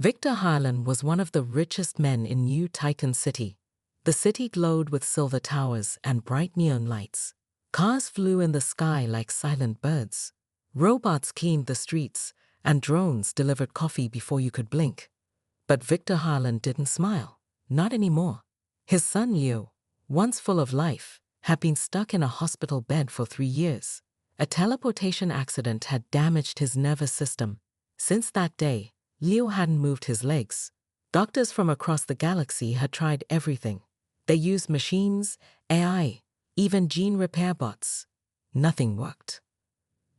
Victor Harlan was one of the richest men in New Titan City. The city glowed with silver towers and bright neon lights. Cars flew in the sky like silent birds. Robots cleaned the streets, and drones delivered coffee before you could blink. But Victor Harlan didn't smile. Not anymore. His son Leo, once full of life, had been stuck in a hospital bed for 3 years. A teleportation accident had damaged his nervous system. Since that day, Leo hadn't moved his legs. Doctors from across the galaxy had tried everything. They used machines, AI, even gene repair bots. Nothing worked.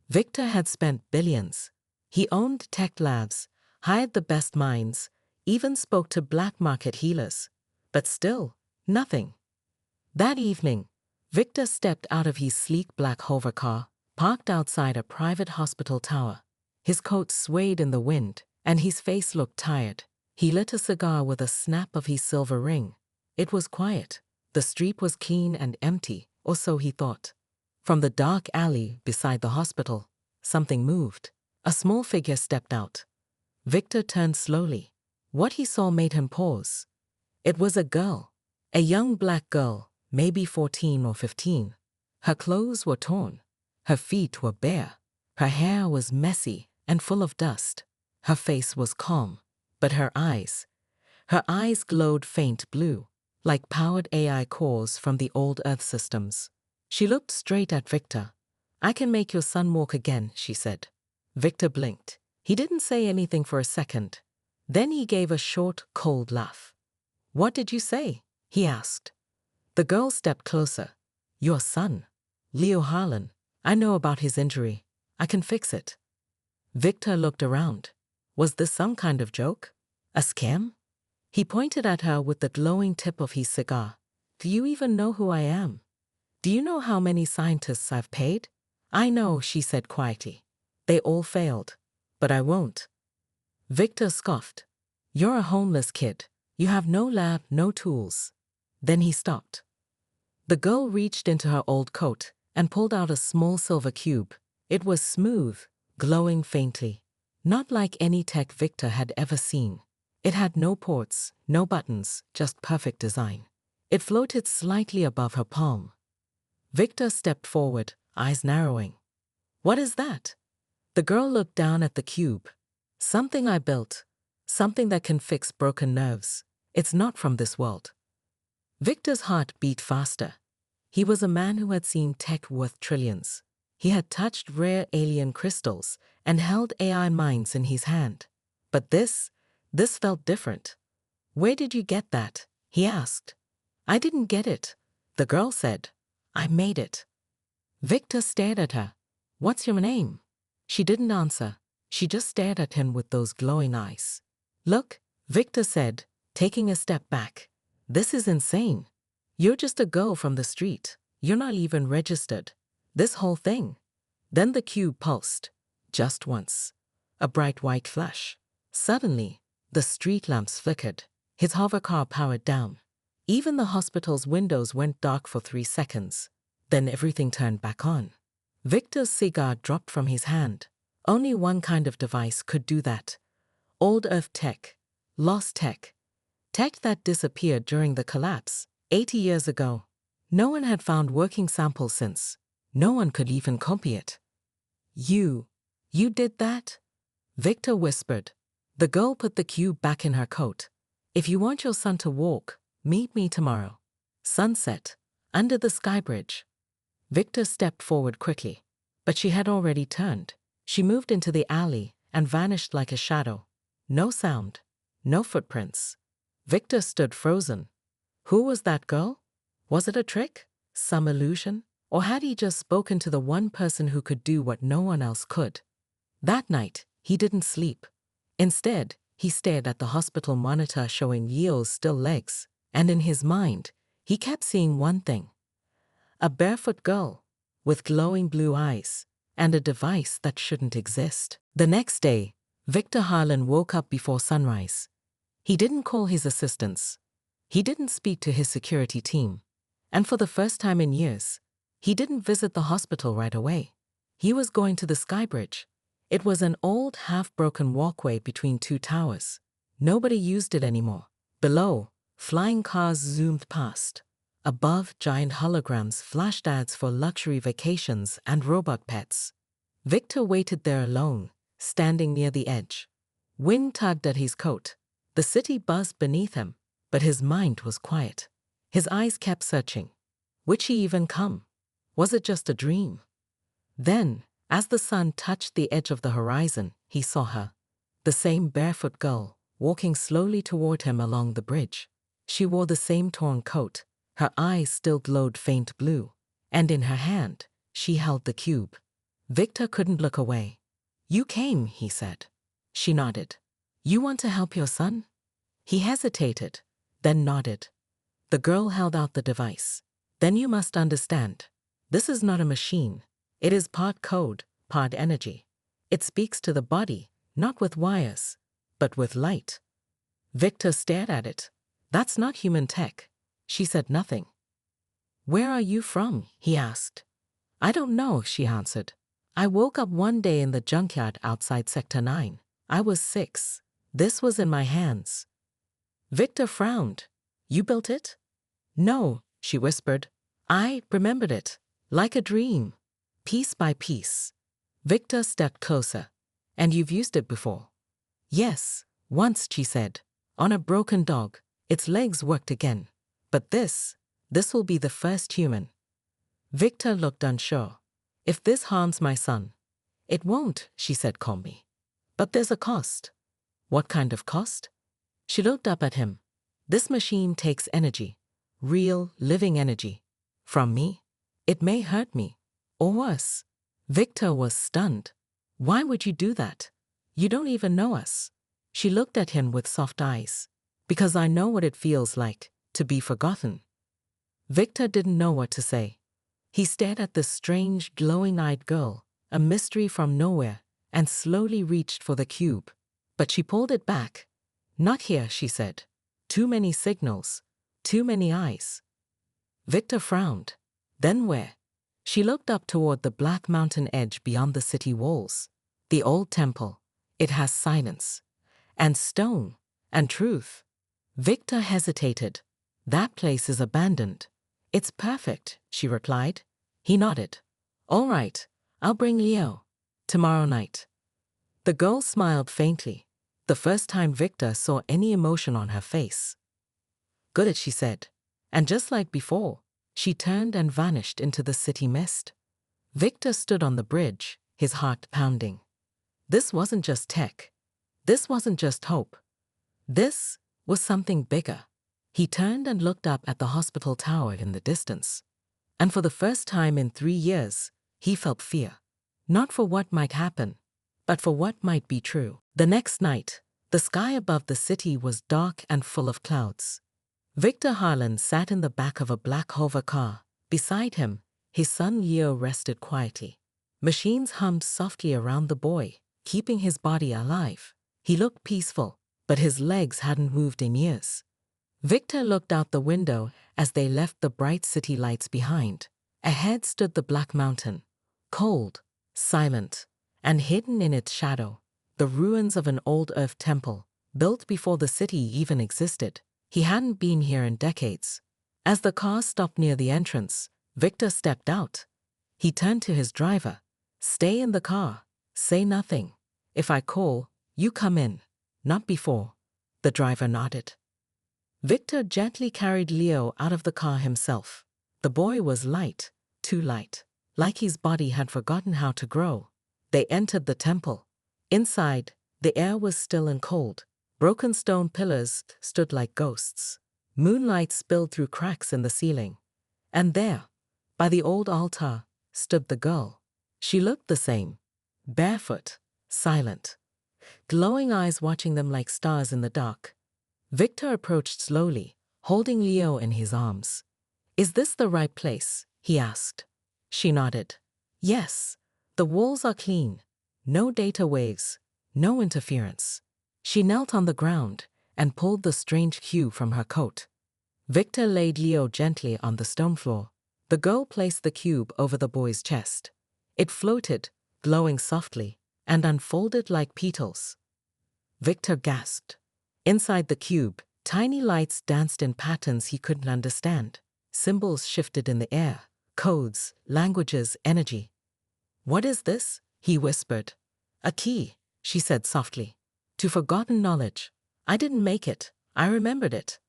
Victor had spent billions. He owned tech labs, hired the best minds, even spoke to black market healers. But still, nothing. That evening, Victor stepped out of his sleek black hover car, parked outside a private hospital tower. His coat swayed in the wind, and his face looked tired. He lit a cigar with a snap of his silver ring. It was quiet. The street was clean and empty, or so he thought. From the dark alley beside the hospital, something moved. A small figure stepped out. Victor turned slowly. What he saw made him pause. It was a girl. A young black girl, maybe 14 or 15. Her clothes were torn. Her feet were bare. Her hair was messy and full of dust. Her face was calm, but her eyes glowed faint blue, like powered AI cores from the old Earth systems. She looked straight at Victor. "I can make your son walk again," she said. Victor blinked. He didn't say anything for a second. Then he gave a short, cold laugh. "What did you say?" he asked. The girl stepped closer. "Your son, Leo Harlan. I know about his injury. I can fix it." Victor looked around. Was this some kind of joke? A scam? He pointed at her with the glowing tip of his cigar. "Do you even know who I am? Do you know how many scientists I've paid?" "I know," she said quietly. "They all failed. But I won't." Victor scoffed. "You're a homeless kid. You have no lab, no tools." Then he stopped. The girl reached into her old coat and pulled out a small silver cube. It was smooth, glowing faintly. Not like any tech Victor had ever seen. It had no ports, no buttons, just perfect design. It floated slightly above her palm. Victor stepped forward, eyes narrowing. "What is that?" The girl looked down at the cube. "Something I built. Something that can fix broken nerves. It's not from this world." Victor's heart beat faster. He was a man who had seen tech worth trillions. He had touched rare alien crystals and held AI minds in his hand. But this felt different. "Where did you get that?" he asked. "I didn't get it," the girl said. "I made it." Victor stared at her. "What's your name?" She didn't answer. She just stared at him with those glowing eyes. "Look," Victor said, taking a step back. "This is insane. You're just a girl from the street. You're not even registered. This whole thing." Then the cube pulsed. Just once. A bright white flash. Suddenly, the street lamps flickered. His hovercar powered down. Even the hospital's windows went dark for 3 seconds. Then everything turned back on. Victor's cigar dropped from his hand. Only one kind of device could do that. Old Earth tech. Lost tech. Tech that disappeared during the collapse 80 years ago. No one had found working samples since. No one could even copy it. You did that?" Victor whispered. The girl put the cube back in her coat. "If you want your son to walk, meet me tomorrow. Sunset, under the sky bridge." Victor stepped forward quickly, but she had already turned. She moved into the alley and vanished like a shadow. No sound, no footprints. Victor stood frozen. Who was that girl? Was it a trick? Some illusion? Or had he just spoken to the one person who could do what no one else could? That night, he didn't sleep. Instead, he stared at the hospital monitor showing Leo's still legs, and in his mind, he kept seeing one thing. A barefoot girl, with glowing blue eyes, and a device that shouldn't exist. The next day, Victor Harlan woke up before sunrise. He didn't call his assistants. He didn't speak to his security team. And for the first time in years, he didn't visit the hospital right away. He was going to the sky bridge. It was an old, half-broken walkway between 2 towers. Nobody used it anymore. Below, flying cars zoomed past. Above, giant holograms flashed ads for luxury vacations and robot pets. Victor waited there alone, standing near the edge. Wind tugged at his coat. The city buzzed beneath him, but his mind was quiet. His eyes kept searching. Would she even come? Was it just a dream? Then, as the sun touched the edge of the horizon, he saw her. The same barefoot girl, walking slowly toward him along the bridge. She wore the same torn coat. Her eyes still glowed faint blue. And in her hand, she held the cube. Victor couldn't look away. "You came," he said. She nodded. "You want to help your son?" He hesitated, then nodded. The girl held out the device. "Then you must understand. This is not a machine. It is part code, part energy. It speaks to the body, not with wires, but with light." Victor stared at it. "That's not human tech." She said nothing. "Where are you from?" he asked. "I don't know," she answered. "I woke up one day in the junkyard outside Sector 9. I was 6. This was in my hands." Victor frowned. "You built it?" "No," she whispered. "I remembered it, like a dream, piece by piece." Victor stepped closer. "And you've used it before?" "Yes, once," she said. "On a broken dog. Its legs worked again. But this will be the first human." Victor looked unsure. "If this harms my son—" "It won't," she said calmly. "But there's a cost." "What kind of cost?" She looked up at him. "This machine takes energy, real, living energy. From me. It may hurt me, or worse." Victor was stunned. "Why would you do that? You don't even know us." She looked at him with soft eyes. "Because I know what it feels like to be forgotten." Victor didn't know what to say. He stared at this strange, glowing-eyed girl, a mystery from nowhere, and slowly reached for the cube. But she pulled it back. "Not here," she said. "Too many signals. Too many eyes." Victor frowned. "Then where?" She looked up toward the black mountain edge beyond the city walls. "The old temple. It has silence. And stone. And truth." Victor hesitated. "That place is abandoned." "It's perfect," she replied. He nodded. "All right, I'll bring Leo. Tomorrow night." The girl smiled faintly, the first time Victor saw any emotion on her face. "Good," she said. And just like before, she turned and vanished into the city mist. Victor stood on the bridge, his heart pounding. This wasn't just tech. This wasn't just hope. This was something bigger. He turned and looked up at the hospital tower in the distance. And for the first time in 3 years, he felt fear. Not for what might happen, but for what might be true. The next night, the sky above the city was dark and full of clouds. Victor Harlan sat in the back of a black hover car. Beside him, his son Leo rested quietly. Machines hummed softly around the boy, keeping his body alive. He looked peaceful, but his legs hadn't moved in years. Victor looked out the window as they left the bright city lights behind. Ahead stood the Black Mountain, cold, silent, and hidden in its shadow, the ruins of an old earth temple, built before the city even existed. He hadn't been here in decades. As the car stopped near the entrance, Victor stepped out. He turned to his driver. "Stay in the car. Say nothing. If I call, you come in. Not before." The driver nodded. Victor gently carried Leo out of the car himself. The boy was light, too light, like his body had forgotten how to grow. They entered the temple. Inside, the air was still and cold. Broken stone pillars stood like ghosts. Moonlight spilled through cracks in the ceiling. And there, by the old altar, stood the girl. She looked the same, barefoot, silent, glowing eyes watching them like stars in the dark. Victor approached slowly, holding Leo in his arms. "Is this the right place?" he asked. She nodded. "Yes, the walls are clean. No data waves, no interference." She knelt on the ground and pulled the strange cube from her coat. Victor laid Leo gently on the stone floor. The girl placed the cube over the boy's chest. It floated, glowing softly, and unfolded like petals. Victor gasped. Inside the cube, tiny lights danced in patterns he couldn't understand. Symbols shifted in the air, codes, languages, energy. "What is this?" he whispered. "A key," she said softly. "To forgotten knowledge. I didn't make it. I remembered it."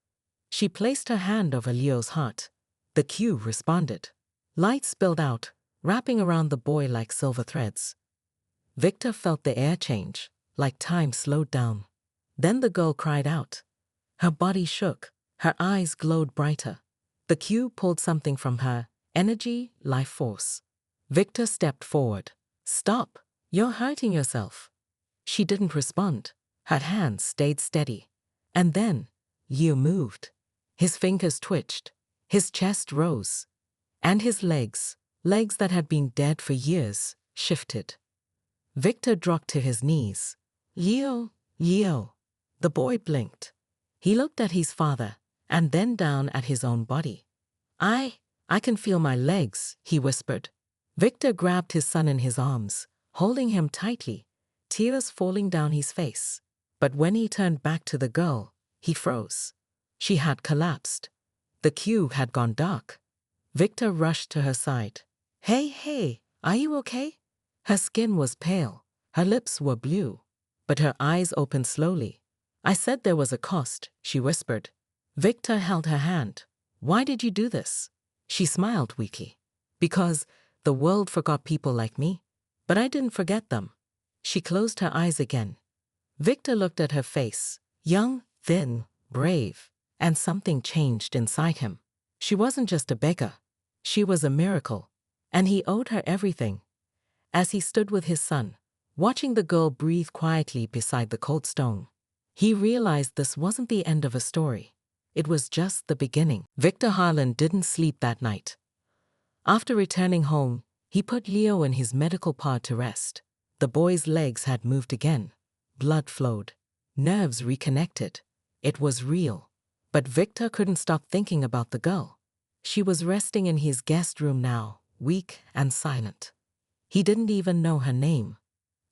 She placed her hand over Leo's heart. The cube responded. Light spilled out, wrapping around the boy like silver threads. Victor felt the air change, like time slowed down. Then the girl cried out. Her body shook, her eyes glowed brighter. The cube pulled something from her, energy, life force. Victor stepped forward. "Stop, you're hurting yourself." She didn't respond. Her hands stayed steady. And then, Leo moved. His fingers twitched. His chest rose. And his legs that had been dead for years, shifted. Victor dropped to his knees. "Leo, Leo." The boy blinked. He looked at his father, and then down at his own body. I can feel my legs," he whispered. Victor grabbed his son in his arms, holding him tightly, tears falling down his face. But when he turned back to the girl, he froze. She had collapsed. The cube had gone dark. Victor rushed to her side. Hey, are you okay?" Her skin was pale, her lips were blue, but her eyes opened slowly. "I said there was a cost," she whispered. Victor held her hand. "Why did you do this?" She smiled weakly. "Because the world forgot people like me. But I didn't forget them." She closed her eyes again. Victor looked at her face, young, thin, brave, and something changed inside him. She wasn't just a beggar. She was a miracle, and he owed her everything. As he stood with his son, watching the girl breathe quietly beside the cold stone, he realized this wasn't the end of a story. It was just the beginning. Victor Harlan didn't sleep that night. After returning home, he put Leo in his medical pod to rest. The boy's legs had moved again. Blood flowed. Nerves reconnected. It was real. But Victor couldn't stop thinking about the girl. She was resting in his guest room now, weak and silent. He didn't even know her name.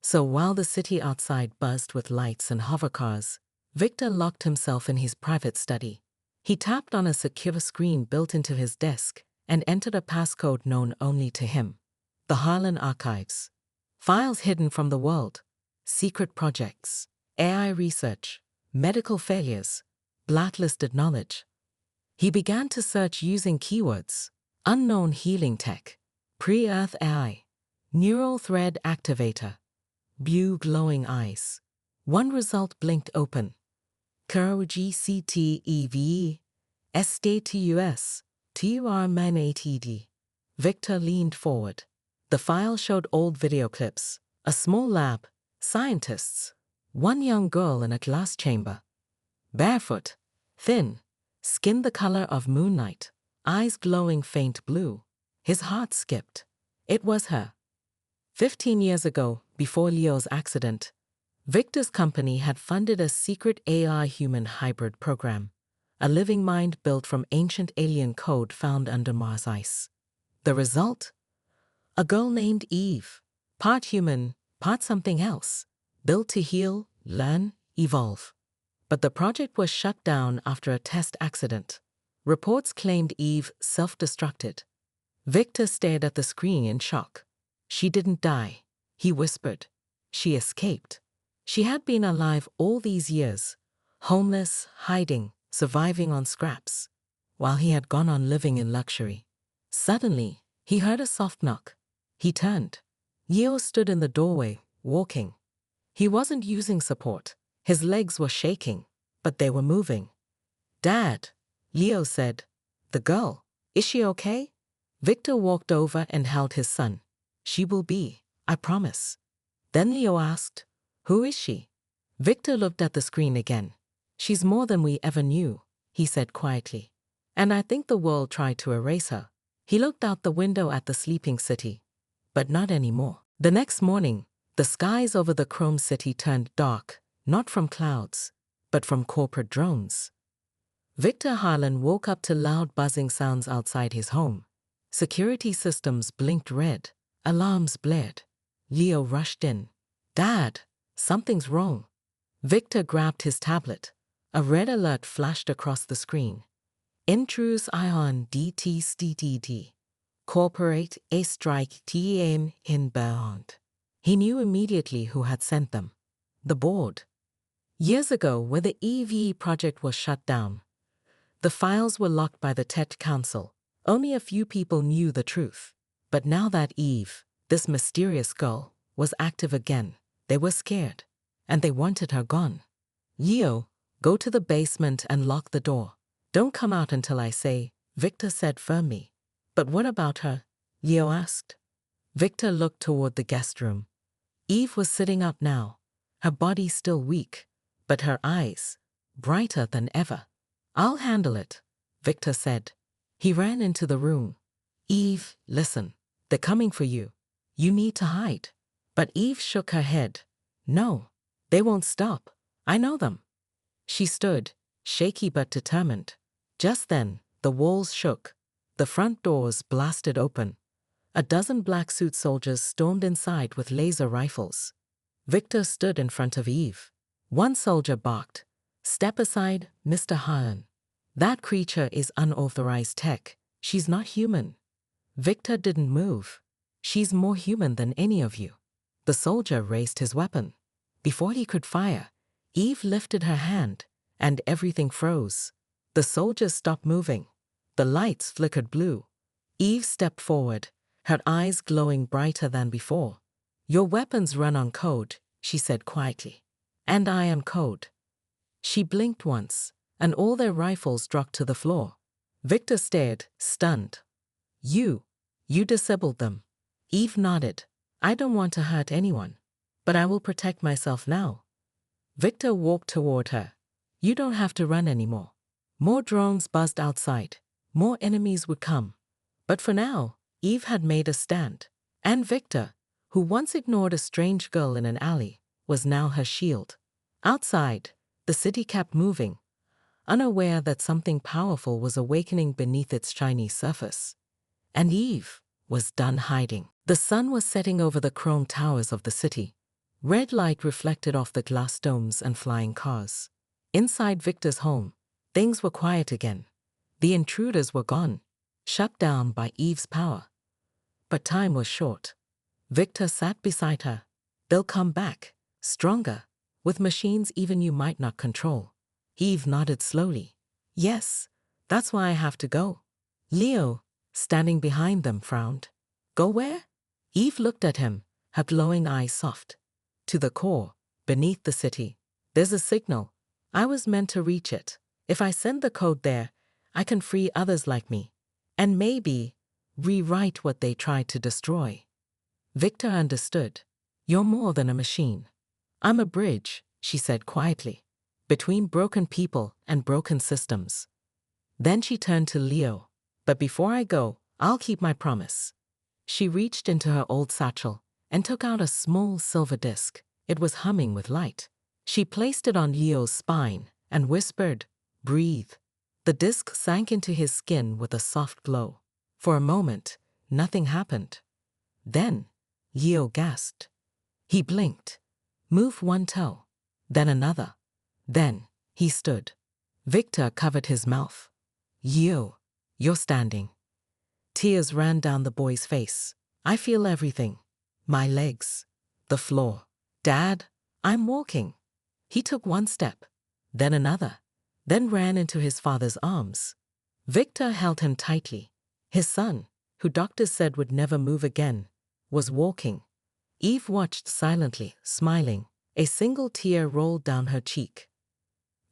So while the city outside buzzed with lights and hovercars, Victor locked himself in his private study. He tapped on a secure screen built into his desk and entered a passcode known only to him. The Harlan Archives. Files hidden from the world. Secret projects. AI research. Medical failures. Blacklisted knowledge. He began to search using keywords. Unknown healing tech. Pre-Earth AI. Neural thread activator. Blue glowing eyes. One result blinked open. KROGCTEVE. STATUS. TURMANATD. Victor leaned forward. The file showed old video clips. A small lab. Scientists. One young girl in a glass chamber. Barefoot. Thin. Skin the color of moonlight. Eyes glowing faint blue. His heart skipped. It was her. 15 years ago, before Leo's accident, Victor's company had funded a secret AI-human hybrid program, a living mind built from ancient alien code found under Mars ice. The result? A girl named Eve, part human, part something else, built to heal, learn, evolve. But the project was shut down after a test accident. Reports claimed Eve self-destructed. Victor stared at the screen in shock. She didn't die, he whispered. She escaped. She had been alive all these years, homeless, hiding, surviving on scraps, while he had gone on living in luxury. Suddenly, he heard a soft knock. He turned. Leo stood in the doorway, walking. He wasn't using support. His legs were shaking, but they were moving. "Dad," Leo said. "The girl, is she okay?" Victor walked over and held his son. "She will be, I promise." Then Leo asked, "Who is she?" Victor looked at the screen again. "She's more than we ever knew," he said quietly. "And I think the world tried to erase her." He looked out the window at the sleeping city. But not anymore. The next morning, the skies over the Chrome City turned dark, not from clouds, but from corporate drones. Victor Harlan woke up to loud buzzing sounds outside his home. Security systems blinked red. Alarms blared. Leo rushed in. "Dad, something's wrong." Victor grabbed his tablet. A red alert flashed across the screen. Intruse ion DTSTTT. Corporate a strike TAM inbound. He knew immediately who had sent them. The board. Years ago, when the EVE project was shut down, the files were locked by the Tech Council. Only a few people knew the truth. But now that Eve, this mysterious girl, was active again, they were scared. And they wanted her gone. Leo, go to the basement and lock the door. Don't come out until I say, Victor said firmly. But what about her? Leo asked. Victor looked toward the guest room. Eve was sitting up now, her body still weak, but her eyes brighter than ever. I'll handle it, Victor said. He ran into the room. Eve, listen, they're coming for you. You need to hide. But Eve shook her head. No, they won't stop. I know them. She stood, shaky but determined. Just then, the walls shook. The front doors blasted open. A dozen black suit soldiers stormed inside with laser rifles. Victor stood in front of Eve. One soldier barked, "Step aside, Mr. Hahn. That creature is unauthorized tech. She's not human." Victor didn't move. She's more human than any of you. The soldier raised his weapon. Before he could fire, Eve lifted her hand, and everything froze. The soldiers stopped moving. The lights flickered blue. Eve stepped forward, her eyes glowing brighter than before. "Your weapons run on code," she said quietly. "And I am code." She blinked once, and all their rifles dropped to the floor. Victor stared, stunned. You disabled them." Eve nodded. "I don't want to hurt anyone, but I will protect myself now." Victor walked toward her. "You don't have to run anymore." More drones buzzed outside. More enemies would come. But for now, Eve had made a stand. And Victor, who once ignored a strange girl in an alley, was now her shield. Outside, the city kept moving, unaware that something powerful was awakening beneath its shiny surface. And Eve was done hiding. The sun was setting over the chrome towers of the city. Red light reflected off the glass domes and flying cars. Inside Victor's home, things were quiet again. The intruders were gone, shut down by Eve's power. But time was short. Victor sat beside her. "They'll come back, stronger, with machines even you might not control." Eve nodded slowly. "Yes, that's why I have to go." Leo, standing behind them, frowned. "Go where?" Eve looked at him, her glowing eyes soft. "To the core, beneath the city. There's a signal. I was meant to reach it. If I send the code there, I can free others like me. And maybe rewrite what they tried to destroy." Victor understood. "You're more than a machine." "I'm a bridge," she said quietly, "between broken people and broken systems." Then she turned to Leo. "But before I go, I'll keep my promise." She reached into her old satchel and took out a small silver disc. It was humming with light. She placed it on Leo's spine and whispered, "Breathe." The disc sank into his skin with a soft glow. For a moment, nothing happened. Then, Leo gasped. He blinked, moved one toe, then another. Then, he stood. Victor covered his mouth. "Leo, you're standing." Tears ran down the boy's face. "I feel everything. My legs, the floor. Dad, I'm walking." He took one step, then another, then ran into his father's arms. Victor held him tightly. His son, who doctors said would never move again, was walking. Eve watched silently, smiling. A single tear rolled down her cheek.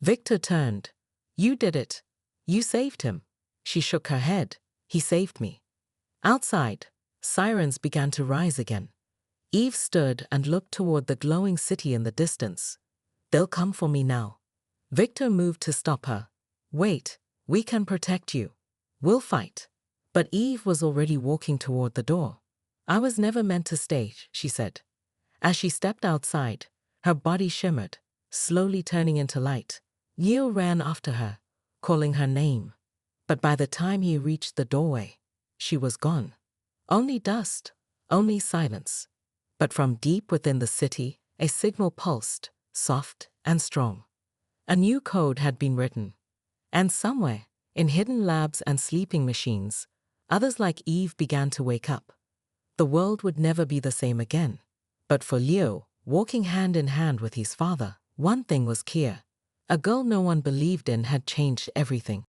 Victor turned. "You did it. You saved him." She shook her head. "He saved me." Outside, sirens began to rise again. Eve stood and looked toward the glowing city in the distance. "They'll come for me now." Victor moved to stop her. "Wait, we can protect you. We'll fight." But Eve was already walking toward the door. "I was never meant to stay," she said. As she stepped outside, her body shimmered, slowly turning into light. Leo ran after her, calling her name. But by the time he reached the doorway, she was gone. Only dust, only silence. But from deep within the city, a signal pulsed, soft and strong. A new code had been written. And somewhere, in hidden labs and sleeping machines, others like Eve began to wake up. The world would never be the same again. But for Leo, walking hand in hand with his father, one thing was clear. A girl no one believed in had changed everything.